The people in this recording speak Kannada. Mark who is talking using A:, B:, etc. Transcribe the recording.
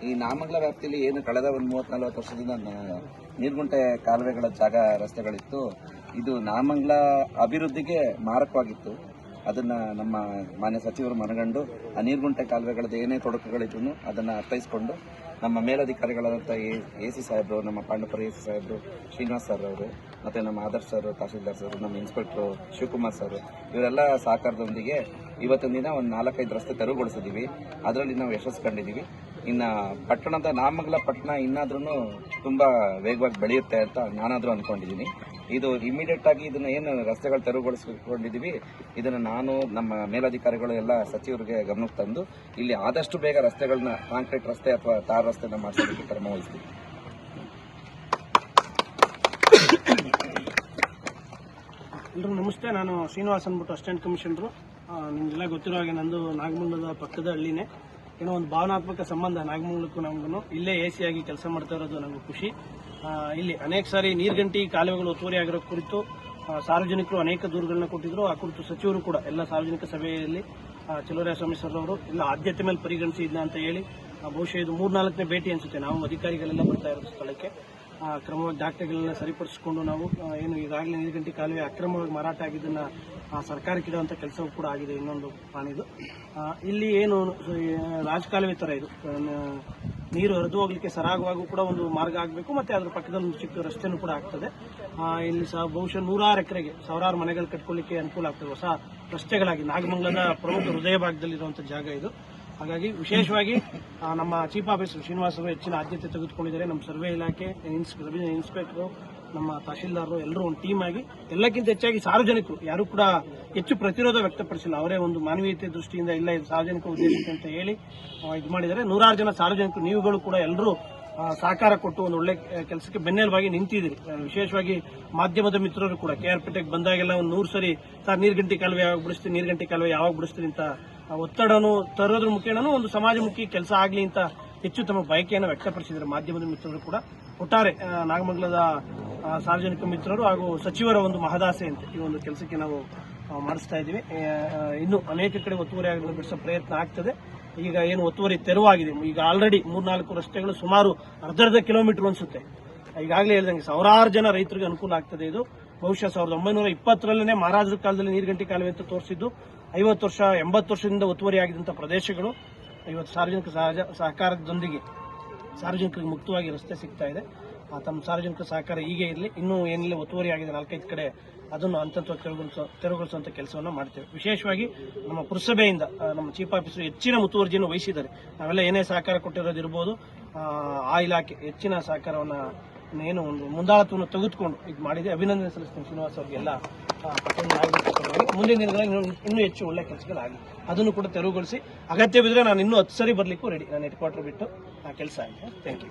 A: ಈ ನಾಮಂಗಲ ವ್ಯಾಪ್ತಿಯಲ್ಲಿ ಏನು ಕಳೆದ ಒಂದು 30-40 ವರ್ಷದಿಂದ ನೀರ್ಗುಂಟೆ ಕಾಲುವೆಗಳ ಜಾಗ ರಸ್ತೆಗಳಿತ್ತು. ಇದು ನಾಮಂಗಲ ಅಭಿವೃದ್ಧಿಗೆ ಮಾರಕವಾಗಿತ್ತು. ಅದನ್ನ ನಮ್ಮ ಮಾನ್ಯ ಸಚಿವರು ಮನಗಂಡು ಆ ನೀರ್ಗುಂಟೆ ಕಾಲುವೆಗಳದ್ದು ಏನೇ ತೊಡಕುಗಳಿದ್ರು ಅದನ್ನ ಅರ್ಥೈಸಿಕೊಂಡು ನಮ್ಮ ಮೇಲಧಿಕಾರಿಗಳಾದಂಥ ಎಸಿ ಸಾಹೇಬರು, ನಮ್ಮ ಪಾಂಡಪುರ ಎಸಿ ಸಾಹೇಬರು, ಶ್ರೀನಿವಾಸ್ ಸರ್ ಅವರು, ಮತ್ತೆ ನಮ್ಮ ಆದರ್ಶ್ ಸರ್, ತಹಶೀಲ್ದಾರ್ ಸರ್, ನಮ್ಮ ಇನ್ಸ್ಪೆಕ್ಟರ್ ಶಿವಕುಮಾರ್ ಸರ್, ಇವರೆಲ್ಲ ಸಹಕಾರದೊಂದಿಗೆ ಇವತ್ತಿನ ದಿನ ಒಂದು 4-5 ರಸ್ತೆ ತೆರವುಗೊಳಿಸಿದ್ದೀವಿ. ಅದರಲ್ಲಿ ನಾವು ಯಶಸ್ಸು ಕಂಡಿದ್ದೀವಿ. ಇನ್ನು ಪಟ್ಟಣದ ನಾಮಂಗಲ ಪಟ್ಟಣ ಇನ್ನಾದ್ರೂ ತುಂಬಾ ವೇಗವಾಗಿ ಬೆಳೆಯುತ್ತೆ ಅಂತ ನಾನಾದ್ರೂ ಅನ್ಕೊಂಡಿದ್ದೀನಿ. ಇದು ಇಮಿಡಿಯೇಟ್ ಆಗಿ ಇದನ್ನ ಏನು ರಸ್ತೆಗಳು ತೆರವುಗೊಳಿಸಿಕೊಂಡಿದ್ದೀವಿ, ಇದನ್ನ ನಾನು ನಮ್ಮ ಮೇಲಧಿಕಾರಿಗಳು ಎಲ್ಲ ಸಚಿವರಿಗೆ ಗಮನಕ್ಕೆ ತಂದು ಇಲ್ಲಿ ಆದಷ್ಟು ಬೇಗ ರಸ್ತೆಗಳನ್ನ ಕಾಂಕ್ರೀಟ್ ರಸ್ತೆ ಅಥವಾ ಟಾರ್ ರಸ್ತೆನ ಮಾಡಿಸೋದಕ್ಕೆ ಕ್ರಮ ವಹಿಸ್ತೀವಿ.
B: ಎಲ್ಲರೂ ನಮಸ್ತೆ. ನಾನು ಶ್ರೀನಿವಾಸ್ ಅಂದ್ಬಿಟ್ಟು ಅಸಿಸ್ಟೆಂಟ್ ಕಮಿಷನರು. ನಿಮಗೆಲ್ಲ ಗೊತ್ತಿರೋ ಹಾಗೆ ನಂದು ನಾಗಮಂಗಲದ ಪಕ್ಕದ ಹಳ್ಳಿನೇ. ಏನೋ ಒಂದು ಭಾವನಾತ್ಮಕ ಸಂಬಂಧ ನಾಗಮಂಗಲಕ್ಕೂ ನಮಗೂ. ಇಲ್ಲೇ ಎಸಿ ಆಗಿ ಕೆಲಸ ಮಾಡ್ತಾ ಇರೋದು ನನಗೂ ಖುಷಿ. ಇಲ್ಲಿ ಅನೇಕ ಸಾರಿ ನೀರ್ಗಂಟಿ ಕಾಲುವೆಗಳು ಒತ್ತುವರಿ ಆಗಿರೋ ಕುರಿತು ಸಾರ್ವಜನಿಕರು ಅನೇಕ ದೂರುಗಳನ್ನ ಕೊಟ್ಟಿದ್ರು. ಆ ಕುರಿತು ಸಚಿವರು ಕೂಡ ಎಲ್ಲ ಸಾರ್ವಜನಿಕ ಸಭೆಯಲ್ಲಿ ಚಲುವರಾಯಸ್ವಾಮಿ ಸರ್ ಅವರು ಎಲ್ಲ ಆದ್ಯತೆ ಮೇಲೆ ಪರಿಗಣಿಸಿ ಇದನ್ನ ಅಂತ ಹೇಳಿ ಬಹುಶಃ ಇದು 3-4ನೇ ಭೇಟಿ ಅನ್ಸುತ್ತೆ. ನಾವು ಅಧಿಕಾರಿಗಳೆಲ್ಲ ಬರ್ತಾ ಇರೋದು ಸ್ಥಳಕ್ಕೆ ಕ್ರಮವಾಗಿ ದಾಖಲೆಗಳನ್ನ ಸರಿಪಡಿಸಿಕೊಂಡು ನಾವು ಏನು ಈಗಾಗಲೇ ನೀರ್ಗಂಟಿ ಕಾಲುವೆ ಅಕ್ರಮವಾಗಿ ಮಾರಾಟ ಆಗಿದ್ದನ್ನ ಸರ್ಕಾರಕ್ಕಿಡುವಂಥ ಕೆಲಸವೂ ಕೂಡ ಆಗಿದೆ. ಇನ್ನೊಂದು ಪಾನಿದು ಇಲ್ಲಿ ಏನು ರಾಜಕಾಲುವೆ ತರ ಇದು ನೀರು ಹರಿದು ಹೋಗ್ಲಿಕ್ಕೆ ಸರಾಗವಾಗೂ ಕೂಡ ಒಂದು ಮಾರ್ಗ ಆಗಬೇಕು. ಮತ್ತೆ ಅದ್ರ ಪಕ್ಕದಲ್ಲಿ ಒಂದು ಚಿಕ್ಕ ರಸ್ತೆನೂ ಕೂಡ ಆಗ್ತದೆ. ಇಲ್ಲಿ ಬಹುಶಃ 100 ಎಕರೆಗೆ 1000 ಮನೆಗಳು ಕಟ್ಕೊಳ್ಳಿಕ್ಕೆ ಅನುಕೂಲ ಆಗ್ತದೆ. ಹೊಸ ರಸ್ತೆಗಳಾಗಿ ನಾಗಮಂಗಲದ ಪ್ರಮುಖ ಹೃದಯ ಭಾಗದಲ್ಲಿರುವಂತಹ ಜಾಗ ಇದು. ಹಾಗಾಗಿ ವಿಶೇಷವಾಗಿ ನಮ್ಮ ಚೀಫ್ ಆಫೀಸರ್ ಶ್ರೀನಿವಾಸ್ ಅವರು ಹೆಚ್ಚಿನ ಆದ್ಯತೆ ತೆಗೆದುಕೊಂಡಿದ್ದಾರೆ. ನಮ್ಮ ಸರ್ವೆ ಇಲಾಖೆ ಇನ್ಸ್ಪೆಕ್ಟರ್, ನಮ್ಮ ತಹಶೀಲ್ದಾರರು ಎಲ್ಲರೂ ಒಂದು ಟೀಮ್ ಆಗಿ, ಎಲ್ಲಕ್ಕಿಂತ ಹೆಚ್ಚಾಗಿ ಸಾರ್ವಜನಿಕರು ಯಾರು ಕೂಡ ಹೆಚ್ಚು ಪ್ರತಿರೋಧ ವ್ಯಕ್ತಪಡಿಸಿಲ್ಲ. ಅವರೇ ಒಂದು ಮಾನವೀಯತೆ ದೃಷ್ಟಿಯಿಂದ ಇಲ್ಲ ಇದು ಸಾರ್ವಜನಿಕ ಉದ್ದೇಶಕ್ಕೆ ಅಂತ ಹೇಳಿ ಇದು ಮಾಡಿದ್ದಾರೆ. 100 ಜನ ಸಾರ್ವಜನಿಕರು ನೀವುಗಳು ಕೂಡ ಎಲ್ಲರೂ ಸಹಕಾರ ಕೊಟ್ಟು ಒಂದು ಒಳ್ಳೆ ಕೆಲಸಕ್ಕೆ ಬೆನ್ನೆಲುಬಾಗಿ ನಿಂತಿದ್ದೀರಿ. ವಿಶೇಷವಾಗಿ ಮಾಧ್ಯಮದ ಮಿತ್ರರು ಕೂಡ KR ಪೇಟೆಗೆ ಬಂದಾಗೆಲ್ಲ ಒಂದು 100 ಸರಿ ಸರ್ ನೀರ್ಗಂಟಿ ಕಾಲುವೆ ಯಾವಾಗ ಬಿಡಿಸ್ತೀರಿ, ನೀರ್ಗಂಟಿ ಕಾಲುವೆ ಯಾವಾಗ ಬಿಡಿಸ್ತೀರಿ ಅಂತ ಒತ್ತಡನು ತರೋದ್ರ ಮುಖೇನೂ ಒಂದು ಸಮಾಜಮುಖಿ ಕೆಲಸ ಆಗಲಿ ಅಂತ ಹೆಚ್ಚು ತಮ್ಮ ಬಯಕೆಯನ್ನು ವ್ಯಕ್ತಪಡಿಸಿದ್ದಾರೆ ಮಾಧ್ಯಮದ ಮಿತ್ರರು ಕೂಡ. ಒಟ್ಟಾರೆ ನಾಗಮಂಗಲದ ಸಾರ್ವಜನಿಕ ಮಿತ್ರರು ಹಾಗೂ ಸಚಿವರ ಒಂದು ಮಹದಾಸೆ ಅಂತ ಈ ಒಂದು ಕೆಲಸಕ್ಕೆ ನಾವು ಮಾಡಿಸ್ತಾ ಇದ್ದೀವಿ. ಇನ್ನು ಅನೇಕ ಕಡೆ ಒತ್ತುವರಿ ಆಗಲು ಬಿಡಿಸೋ ಪ್ರಯತ್ನ ಆಗ್ತದೆ. ಈಗ ಏನು ಒತ್ತುವರಿ ತೆರವಾಗಿದೆ, ಈಗ ಆಲ್ರೆಡಿ 3-4 ರಸ್ತೆಗಳು ಸುಮಾರು ಅರ್ಧ ಕಿಲೋಮೀಟರ್ ಅನ್ಸುತ್ತೆ. ಈಗಾಗಲೇ ಹೇಳಿದಂಗೆ ಸಾವಿರಾರು ಜನ ರೈತರಿಗೆ ಅನುಕೂಲ ಆಗ್ತದೆ. ಇದು ಬಹುಶಃ 1920ರಲ್ಲೇ ಮಹಾರಾಜರ ಕಾಲದಲ್ಲಿ ನೀರ್ಗಂಟಿ ಕಾಲುವೆ ಅಂತ ತೋರಿಸಿದ್ದು. 50 ವರ್ಷ 80 ವರ್ಷದಿಂದ ಒತ್ತುವರಿ ಆಗಿದ್ದಂಥ ಪ್ರದೇಶಗಳು ಇವತ್ತು ಸಾರ್ವಜನಿಕ ಸಹಕಾರದೊಂದಿಗೆ ಸಾರ್ವಜನಿಕರಿಗೆ ಮುಕ್ತವಾಗಿ ರಸ್ತೆ ಸಿಗ್ತಾ ಇದೆ. ತಮ್ಮ ಸಾರ್ವಜನಿಕ ಸಹಕಾರ ಹೀಗೆ ಇರಲಿ. ಇನ್ನೂ ಏನೆಲ್ಲ ಒತ್ತುವರಿ ಆಗಿದೆ 4-5 ಕಡೆ ಅದನ್ನು ಹಂತ ತೆರವುಗೊಳಿಸುವಂತ ಕೆಲಸವನ್ನು ಮಾಡ್ತೇವೆ. ವಿಶೇಷವಾಗಿ ನಮ್ಮ ಪುರಸಭೆಯಿಂದ ನಮ್ಮ ಚೀಫ್ ಆಫೀಸರ್ ಹೆಚ್ಚಿನ ಮುತುವರ್ಜಿಯನ್ನು ವಹಿಸಿದ್ದಾರೆ. ನಾವೆಲ್ಲ ಏನೇ ಸಹಕಾರ ಕೊಟ್ಟಿರೋದಿರ್ಬೋದು, ಆ ಇಲಾಖೆ ಹೆಚ್ಚಿನ ಸಹಕಾರವನ್ನು ಏನು ಒಂದು ಮುಂದಾಳತ್ವವನ್ನು ತೆಗೆದುಕೊಂಡು ಇದು ಮಾಡಿದೆ. ಅಭಿನಂದನೆ ಸಲ್ಲಿಸ್ತೀನಿ ಶ್ರೀನಿವಾಸ್ ಅವರಿಗೆಲ್ಲ. ಮುಂದಿನ ದಿನಗಳಲ್ಲಿ ಇನ್ನೂ ಹೆಚ್ಚು ಒಳ್ಳೆ ಕೆಲಸಗಳಾಗಲಿ, ಅದನ್ನು ಕೂಡ ತೆರವುಗೊಳಿಸಿ ಅಗತ್ಯ ಬಿದ್ದರೆ ನಾನು ಇನ್ನೂ 10 ಸರಿ ಬರಲಿಕ್ಕೂ ರೆಡಿ. ನಾನು ಹೆಡ್ ಕ್ವಾರ್ಟರ್ ಬಿಟ್ಟು ಆ ಕೆಲಸ ಆಗಿದೆ. Thank you.